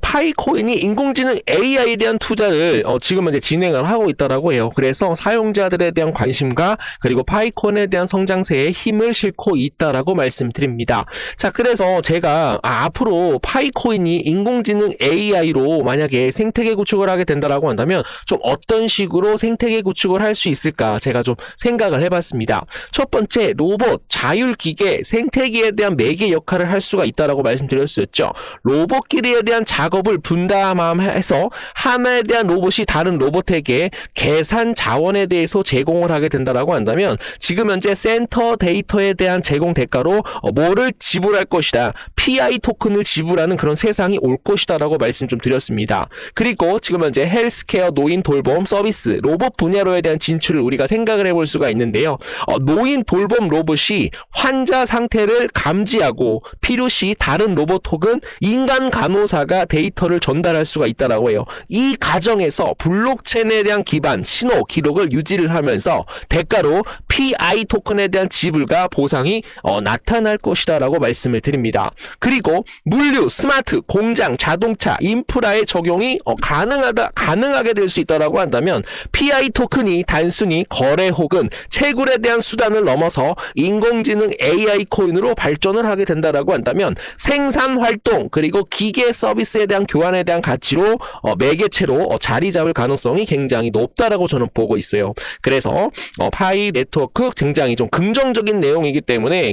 파이코인이 인공지능 AI에 대한 투자를 지금은 이제 진행을 하고 있다라고 해요. 그래서 사용자들에 대한 관심과 그리고 파이코인에 대한 성장세에 힘을 싣고 있다라고 말씀드립니다. 자, 그래서 제가 앞으로 파이코인이 인공지능 AI로 만약에 생태계 구축을 하게 된다라고 한다면 좀 어떤 식으로 생태계 구축을 할 수 있을까 제가 좀 생각을 해봤습니다. 첫 번째, 로봇, 자율기계, 생태계에 대한 매개 역할을 할 수가 있다라고 말씀드렸었죠. 로봇끼리에 대한 작업을 분담해서 하나에 대한 로봇이 다른 로봇에게 계산 자원에 대해서 제공을 하게 된다라고 한다면 지금 현재 센터 데이터에 대한 제공 대가로 뭐를 지불할 것이다. PI 토큰을 지불하는 그런 세상이 올 것이다라고 말씀 좀 드렸습니다. 그리고 지금 현재 헬스케어, 노인 돌봄 서비스, 로봇 분야로에 대한 진출을 우리가 생각을 해볼 수가 있는데요. 노인 돌봄 로봇이 환자 상태를 감지하고 필요시 다른 로봇 혹은 인간 간호사가 데이터를 전달할 수가 있다라고 해요. 이 과정에서 블록체인에 대한 기반, 신호, 기록을 유지를 하면서 대가로 PI 토큰에 대한 지불과 보상이 나타날 것이다라고 말씀을 드립니다. 그리고 물류, 스마트, 공장, 자동차, 인프라의 적용이 가능하게 될 수 있다라고 한다면 PI 토큰이 단순히 거래 혹은 채굴에 대한 수단을 넘어서 인공지능 AI 코인으로 발전을 하게 된다라고 한다면 생산 활동 그리고 기계 서비스에 대한 교환에 대한 가치로 매개체로 자리 잡을 가능성이 굉장히 높다라고 저는 보고 있어요. 그래서 파이 네트워크 굉장히 좀 긍정적인 내용이기 때문에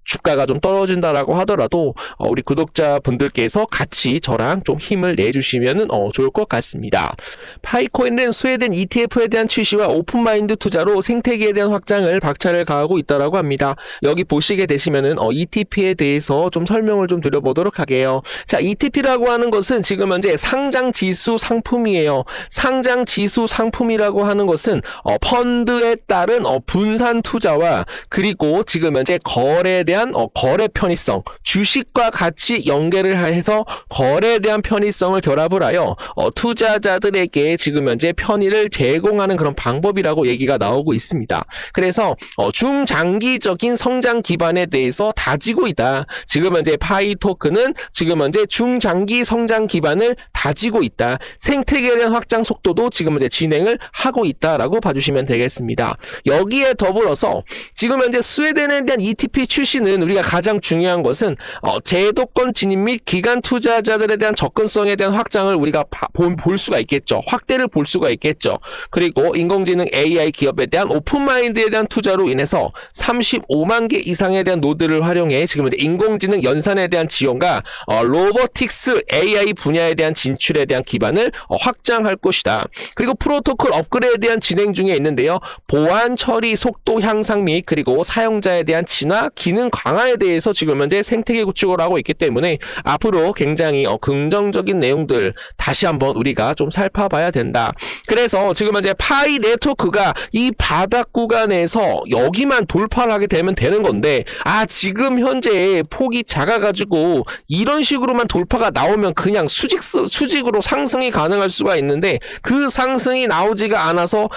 주가가 좀 떨어진다라고 하더라도 우리 구독자분들께서 같이 저랑 좀 힘을 내주시면 좋을 것 같습니다. 파이코인은 스웨덴 ETF에 대한 출시와 오픈마인드 투자로 생태계에 대한 확장을 박차를 가하고 있다라고 합니다. 여기 보시게 되시면은 ETP에 대해서 좀 설명을 좀 드려보도록 할게요. 자, ETP라고 하는 것은 지금 현재 상장지수 상품이에요. 상장지수 상품이라고 하는 것은 펀드에 따른 분산 투자와 그리고 지금 현재 거래에 대한 거래 편의성, 주식과 같이 연계를 해서 거래에 대한 편의성을 결합을 하여 투자자들에게 지금 현재 편의를 제공하는 그런 방법이라고 얘기가 나오고 있습니다. 그래서 중장기적인 성장 기반에 대해서 다지고 있다. 지금 현재 파이 토큰은 지금 현재 중장기 성장 기반을 다지고 있다. 생태계에 대한 확장 속도도 지금 현재 진행을 하고 있다라고 봐주시면 되겠습니다. 여기에 더불어서 지금 현재 스웨덴에 대한 ETP 출시는 우리가 가장 중요한 것은 제도권 진입 및 기관 투자자들에 대한 접근성에 대한 확장을 우리가 볼 수가 있겠죠. 확대를 볼 수가 있겠죠. 그리고 인공지능 AI 기업에 대한 오픈마인드에 대한 투자로 인해서 35만 개 이상에 대한 노드를 활용해 지금 인공지능 연산에 대한 지원과 로보틱스 AI 분야에 대한 진출에 대한 기반을 확장할 것이다. 그리고 프로토콜 업그레이드에 대한 진행 중에 있는데요. 보안 처리 속도 향상 및 그리고 사용자에 대한 진화, 기능 강화에 대해서 지금 현재 생태계 구축을 하고 있기 때문에 앞으로 굉장히 긍정적인 내용들 다시 한번 우리가 좀 살펴봐야 된다. 그래서 지금 현재 파이 네트워크가 이 바닥 구간에서 여기만 돌파를 하게 되면 되는 건데 지금 현재 폭이 작아가지고 이런 식으로만 돌파가 나오면 그냥 수직으로 상승이 가능할 수가 있는데 그 상승이 나오지가 않아서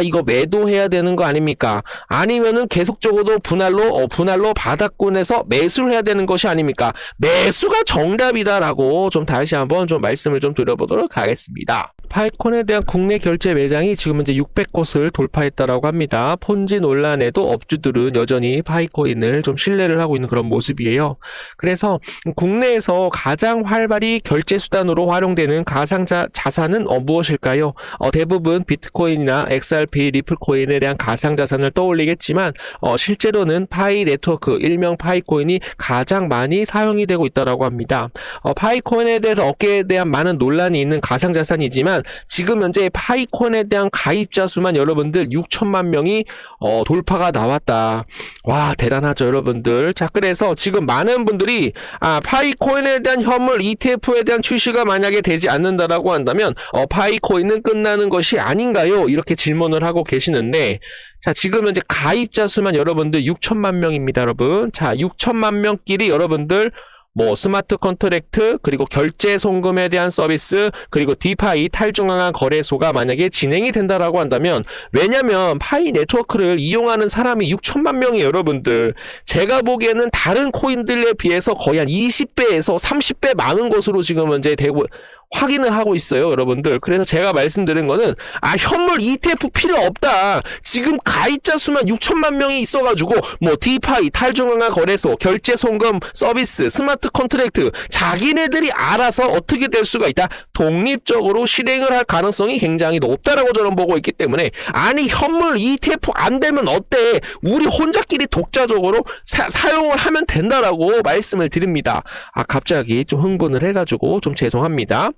이거 매도해야 되는 거 아닙니까? 아니면은 계속적으로 분할로 바닥권에서 매수를 해야 되는 것이 아닙니까? 매수가 정답이다라고 좀 다시 한번 좀 말씀을 좀 드려보도록 하겠습니다. 파이콘에 대한 국내 결제 매장이 지금 현재 600곳을 돌파했다라고 합니다. 폰지 논란에도 업주들은 여전히 파이코인을 좀 신뢰를 하고 있는 그런 모습이에요. 그래서 국내에서 가장 활발히 결제 수단으로 활용되는 가상자 자산은 무엇일까요? 대부분 비트코인이나 XRP, 리플코인에 대한 가상자산을 떠올리겠지만 실제로는 파이 네트워크, 일명 파이코인이 가장 많이 사용이 되고 있다라고 합니다. 파이코인에 대해서 업계에 대한 많은 논란이 있는 가상자산이지만 지금 현재 파이콘에 대한 가입자 수만 여러분들 6천만 명이 돌파가 나왔다. 와, 대단하죠 여러분들. 자, 그래서 지금 많은 분들이 파이코인에 대한 현물 ETF에 대한 출시가 만약에 되지 않는다라고 한다면 파이코인은 끝나는 것이 아닌가요? 이렇게 질문을 하고 계시는데, 자, 지금 현재 가입자 수만 여러분들 6천만 명입니다 여러분. 자, 6천만 명끼리 여러분들 뭐 스마트 컨트랙트, 그리고 결제 송금에 대한 서비스, 그리고 디파이 탈중앙화 거래소가 만약에 진행이 된다라고 한다면, 왜냐면 파이 네트워크를 이용하는 사람이 6천만 명이에요, 여러분들. 제가 보기에는 다른 코인들에 비해서 거의 한 20배에서 30배 많은 것으로 지금 현재 되고 확인을 하고 있어요, 여러분들. 그래서 제가 말씀드린 거는 현물 ETF 필요 없다. 지금 가입자 수만 6천만 명이 있어가지고 뭐 디파이, 탈중앙화 거래소, 결제 송금 서비스, 스마트 컨트랙트 자기네들이 알아서 어떻게 될 수가 있다. 독립적으로 실행을 할 가능성이 굉장히 높다라고 저는 보고 있기 때문에, 아니 현물 ETF 안 되면 어때? 우리 혼자끼리 독자적으로 사용을 하면 된다라고 말씀을 드립니다. 갑자기 좀 흥분을 해가지고 좀 죄송합니다.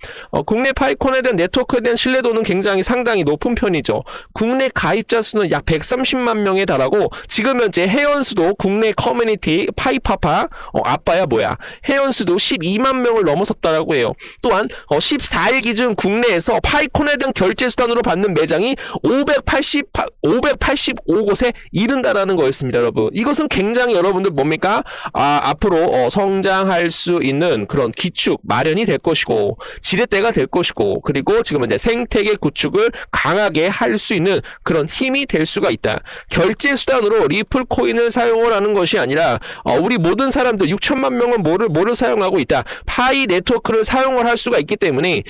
국내 파이콘에 대한 네트워크에 대한 신뢰도는 굉장히 상당히 높은 편이죠. 국내 가입자 수는 약 130만 명에 달하고, 지금 현재 회원수도 국내 커뮤니티 파이파파 아빠야 뭐야 회원수도 12만 명을 넘어섰다라고 해요. 또한 14일 기준 국내에서 파이콘에 대한 결제 수단으로 받는 매장이 585곳에 이른다라는 거였습니다, 여러분. 이것은 굉장히 여러분들 뭡니까? 앞으로 성장할 수 있는 그런 기축 마련이 될 것이고, 지렛대가 될 것이고, 그리고 지금 이제 생태계 구축을 강하게 할 수 있는 그런 힘이 될 수가 있다. 결제 수단으로 리플 코인을 사용을 하는 것이 아니라 우리 모든 사람들 6천만 명은 뭐를 사용하고 있다. 파이 네트워크를 사용을 할 수가 있기 때문에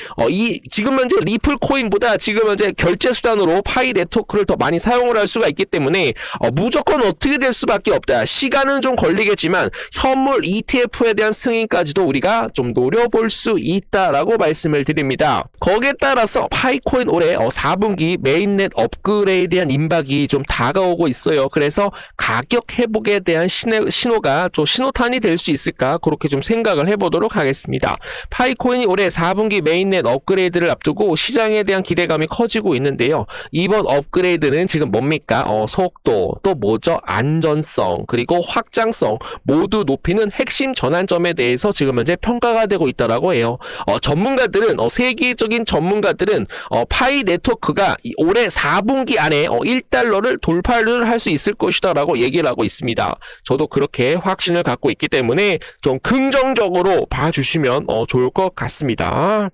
지금 현재 리플 코인보다 지금 현재 결제 수단으로 파이 네트워크를 더 많이 사용을 할 수가 있기 때문에 무조건 어떻게 될 수밖에 없다. 시간은 좀 걸리겠지만 현물 ETF에 대한 승인까지도 우리가 좀 노려볼 수 있다라고 말씀을 드립니다. 거기에 따라서 파이코인 올해 4분기 메인넷 업그레이드에 대한 임박이 좀 다가오고 있어요. 그래서 가격 회복에 대한 신호가 좀 신호탄이 될 수 있을까, 그렇게 좀 생각을 해보도록 하겠습니다. 파이코인이 올해 4분기 메인넷 업그레이드를 앞두고 시장에 대한 기대감이 커지고 있는데요. 이번 업그레이드는 지금 뭡니까? 속도, 또 뭐죠? 안전성, 그리고 확장성 모두 높이는 핵심 전환점에 대해서 지금 현재 평가가 되고 있다라고 해요. 전문가들은 세계적인 전문가들은 파이 네트워크가 올해 4분기 안에 1달러를 돌파를 할 수 있을 것이다 라고 얘기를 하고 있습니다. 저도 그렇게 확신을 갖고 있기 때문에 좀 긍정적으로 봐주시면 좋을 것 같습니다.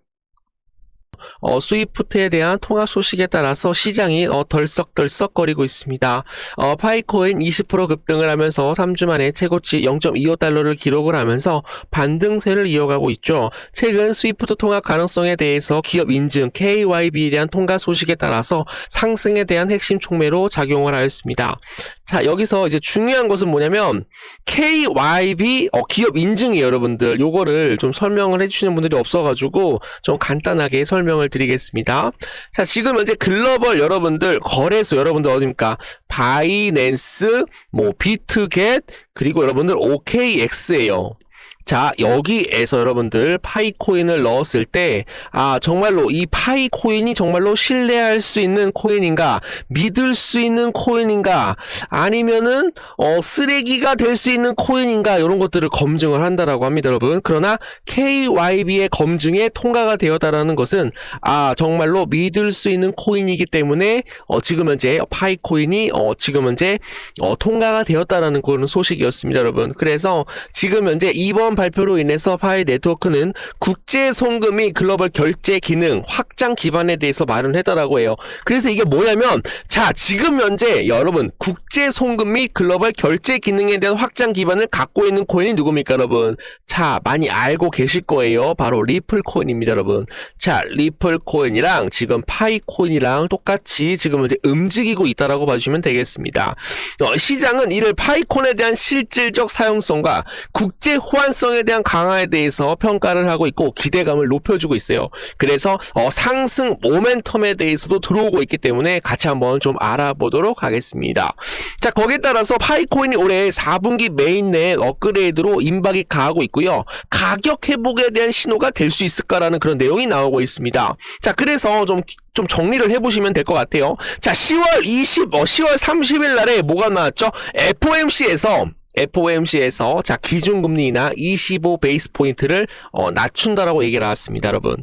스위프트에 대한 통합 소식에 따라서 시장이 덜썩덜썩거리고 있습니다. 파이코인 20% 급등을 하면서 3주 만에 최고치 0.25달러를 기록을 하면서 반등세를 이어가고 있죠. 최근 스위프트 통합 가능성에 대해서 기업 인증 KYB에 대한 통과 소식에 따라서 상승에 대한 핵심 촉매로 작용을 하였습니다. 자, 여기서 이제 중요한 것은 뭐냐면 KYB 기업 인증이에요, 여러분들. 요거를 좀 설명을 해주시는 분들이 없어가지고 좀 간단하게 설명을 드리겠습니다. 자, 지금 현재 글로벌 여러분들 거래소 여러분들 어디입니까? 바이낸스, 비트겟, 그리고 여러분들 OKX예요. 자, 여기에서 여러분들 파이코인을 넣었을 때 정말로 이 파이코인이 정말로 신뢰할 수 있는 코인인가, 믿을 수 있는 코인인가, 아니면은 쓰레기가 될 수 있는 코인인가, 이런 것들을 검증을 한다라고 합니다, 여러분. 그러나 KYB의 검증에 통과가 되었다라는 것은 정말로 믿을 수 있는 코인이기 때문에 지금 현재 파이코인이 지금 현재 통과가 되었다라는 그런 소식이었습니다, 여러분. 그래서 지금 현재 이번 발표로 인해서 파이 네트워크는 국제 송금 및 글로벌 결제 기능 확장 기반에 대해서 말을 했다라고 해요. 그래서 이게 뭐냐면, 자, 지금 현재 여러분 국제 송금 및 글로벌 결제 기능에 대한 확장 기반을 갖고 있는 코인이 누굽니까, 여러분? 자, 많이 알고 계실 거예요. 바로 리플 코인입니다, 여러분. 자, 리플 코인이랑 지금 파이 코인이랑 똑같이 지금 현재 움직이고 있다라고 봐주시면 되겠습니다. 시장은 이를 파이콘에 대한 실질적 사용성과 국제 호환성에 대한 강화에 대해서 평가를 하고 있고 기대감을 높여주고 있어요. 그래서 상승 모멘텀에 대해서도 들어오고 있기 때문에 같이 한번 좀 알아보도록 하겠습니다. 자, 거기에 따라서 파이코인이 올해 4분기 메인넷 업그레이드로 임박이 가하고 있고요. 가격 회복에 대한 신호가 될 수 있을까라는 그런 내용이 나오고 있습니다. 자, 그래서 좀 정리를 해보시면 될 것 같아요. 자, 10월 30일 날에 뭐가 나왔죠? FOMC에서 자, 기준금리 인하 25 베이스 포인트를 낮춘다라고 얘기를 나왔습니다, 여러분.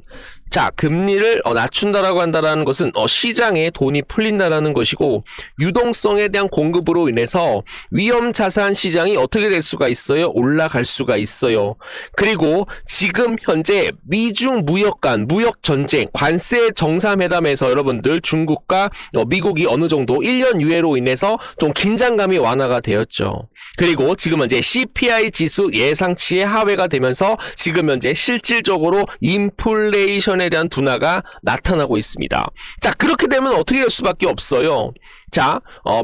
자, 금리를 낮춘다라고 한다라는 것은 시장에 돈이 풀린다라는 것이고, 유동성에 대한 공급으로 인해서 위험 자산 시장이 어떻게 될 수가 있어요? 올라갈 수가 있어요. 그리고 지금 현재 미중 무역 간 무역 전쟁, 관세 정상회담에서 여러분들 중국과 미국이 어느 정도 1년 유예로 인해서 좀 긴장감이 완화가 되었죠. 그리고 지금 현재 CPI 지수 예상치의 하회가 되면서 지금 현재 실질적으로 인플레이션에 대한 둔화가 나타나고 있습니다. 자, 그렇게 되면 어떻게 될 수밖에 없어요. 자,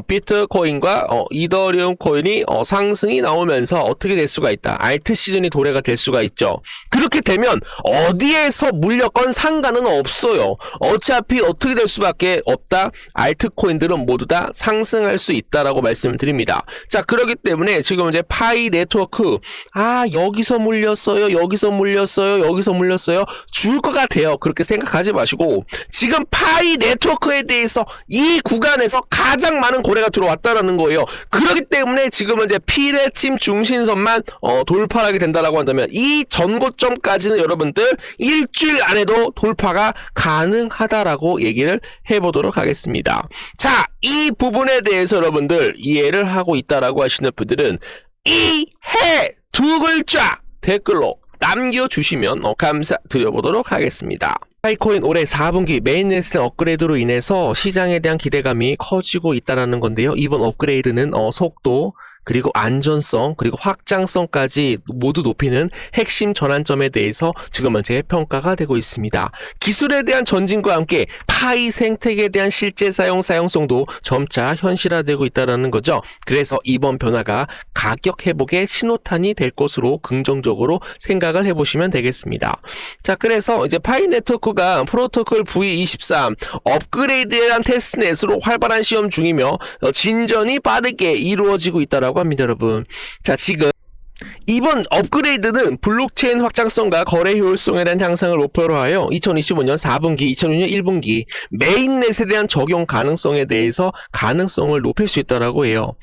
비트코인과 이더리움 코인이 상승이 나오면서 어떻게 될 수가 있다. 알트 시즌이 도래가 될 수가 있죠. 그렇게 되면 어디에서 물렸건 상관은 없어요. 어차피 어떻게 될 수밖에 없다. 알트 코인들은 모두 다 상승할 수 있다라고 말씀을 드립니다. 자, 그렇기 때문에 지금 이제 파이 네트워크, 여기서 물렸어요. 여기서 물렸어요. 여기서 물렸어요. 죽을 것 같아요. 그렇게 생각하지 마시고, 지금 파이 네트워크에 대해서 이 구간에서 가장 많은 거래가 들어왔다라는 거예요. 그렇기 때문에 지금은 이제 피레침 중심선만 돌파하게 된다라고 한다면, 이 전고점까지는 여러분들 일주일 안에도 돌파가 가능하다라고 얘기를 해보도록 하겠습니다. 자, 이 부분에 대해서 여러분들 이해를 하고 있다라고 하시는 분들은 이해 두 글자 댓글로 남겨주시면 감사드려보도록 하겠습니다. 파이코인 올해 4분기 메인넷의 업그레이드로 인해서 시장에 대한 기대감이 커지고 있다는 건데요. 이번 업그레이드는 속도, 그리고 안전성, 그리고 확장성까지 모두 높이는 핵심 전환점에 대해서 지금 현재 평가가 되고 있습니다. 기술에 대한 전진과 함께 파이 생태계에 대한 실제 사용성도 점차 현실화되고 있다는 거죠. 그래서 이번 변화가 가격 회복의 신호탄이 될 것으로 긍정적으로 생각을 해보시면 되겠습니다. 자, 그래서 이제 파이 네트워크가 프로토콜 V23 업그레이드에 대한 테스트넷으로 활발한 시험 중이며 진전이 빠르게 이루어지고 있다라고 합니다, 여러분. 자, 지금 이번 업그레이드는 블록체인 확장성과 거래 효율성에 대한 향상을 목표로 하여 2025년 4분기, 2026년 1분기 메인넷에 대한 적용 가능성에 대해서 가능성을 높일 수 있다라고 해요.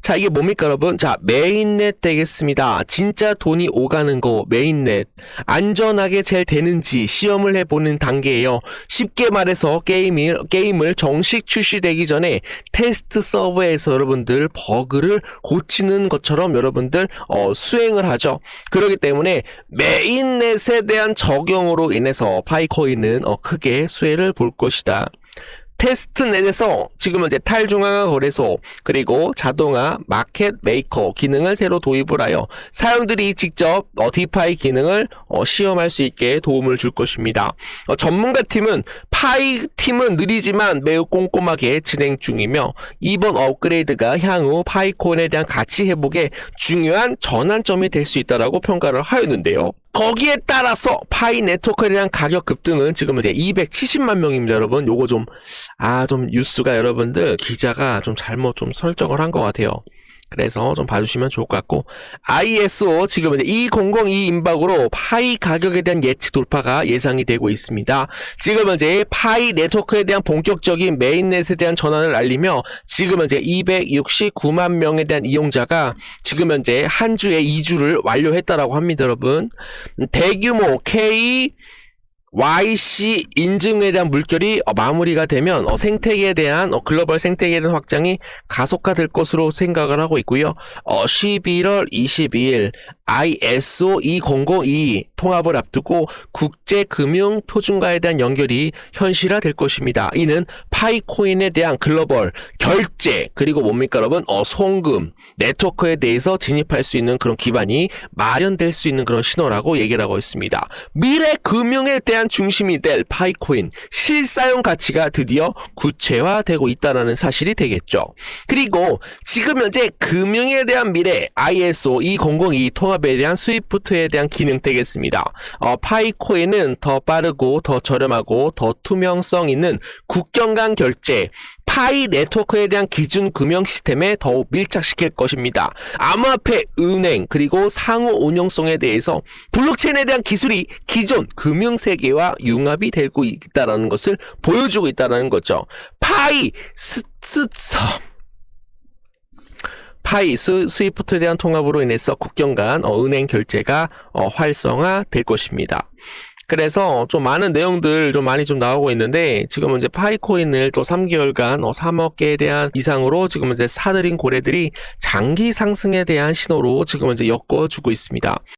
자, 이게 뭡니까, 여러분? 자, 메인넷 되겠습니다. 진짜 돈이 오가는 거 메인넷. 안전하게 잘 되는지 시험을 해보는 단계예요. 쉽게 말해서 게임을 정식 출시되기 전에 테스트 서버에서 여러분들 버그를 고치는 것처럼 여러분들 수행을 하죠. 그렇기 때문에 메인넷에 대한 적용으로 인해서 파이코인은 크게 수혜를 볼 것이다. 테스트넷에서 지금은 이제 탈중앙화 거래소, 그리고 자동화 마켓 메이커 기능을 새로 도입을 하여 사용들이 직접 디파이 기능을 시험할 수 있게 도움을 줄 것입니다. 전문가 팀은 파이 팀은 느리지만 매우 꼼꼼하게 진행 중이며, 이번 업그레이드가 향후 파이코인에 대한 가치 회복에 중요한 전환점이 될 수 있다라고 평가를 하였는데요. 거기에 따라서 파이 네트워크에 대한 가격 급등은 지금 이제 270만 명입니다, 여러분. 요거 좀 뉴스가 여러분들 기자가 좀 잘못 설정을 한 것 같아요. 그래서 좀 봐주시면 좋을 것 같고, ISO 지금 이제 2002 임박으로 파이 가격에 대한 예측 돌파가 예상이 되고 있습니다. 지금 이제 파이 네트워크에 대한 본격적인 메인넷에 대한 전환을 알리며, 지금 이제 269만 명에 대한 이용자가 지금 현재 한 주에 2주를 완료했다라고 합니다, 여러분. 대규모 YC 인증에 대한 물결이 마무리가 되면 생태계에 대한 글로벌 생태계에 대한 확장이 가속화될 것으로 생각을 하고 있고요. 11월 22일 ISO 2002 통합을 앞두고 국제금융표준화에 대한 연결이 현실화될 것입니다. 이는 파이코인에 대한 글로벌 결제, 그리고 뭡니까 여러분, 송금 네트워크에 대해서 진입할 수 있는 그런 기반이 마련될 수 있는 그런 신호라고 얘기를 하고 있습니다. 미래 금융에 대한 중심이 될 파이코인 실사용 가치가 드디어 구체화되고 있다는 사실이 되겠죠. 그리고 지금 현재 금융에 대한 미래 ISO 2002 통합에 대한 스위프트에 대한 기능 되겠습니다. 파이코인은 더 빠르고 더 저렴하고 더 투명성 있는 국경 간 결제, 파이 네트워크에 대한 기준 금융 시스템에 더욱 밀착시킬 것입니다. 암호화폐, 은행, 그리고 상호 운용성에 대해서 블록체인에 대한 기술이 기존 금융 세계와 융합이 되고 있다는 것을 보여주고 있다는 거죠. 파이 스위프트에 대한 통합으로 인해서 국경 간 은행 결제가 활성화될 것입니다. 그래서 좀 많은 내용들 좀 많이 좀 나오고 있는데 지금은 이제 파이코인을 또 3개월간 3억 개에 대한 이상으로 지금 이제 사들인 고래들이 장기 상승에 대한 신호로 지금 이제 엮어주고 있습니다.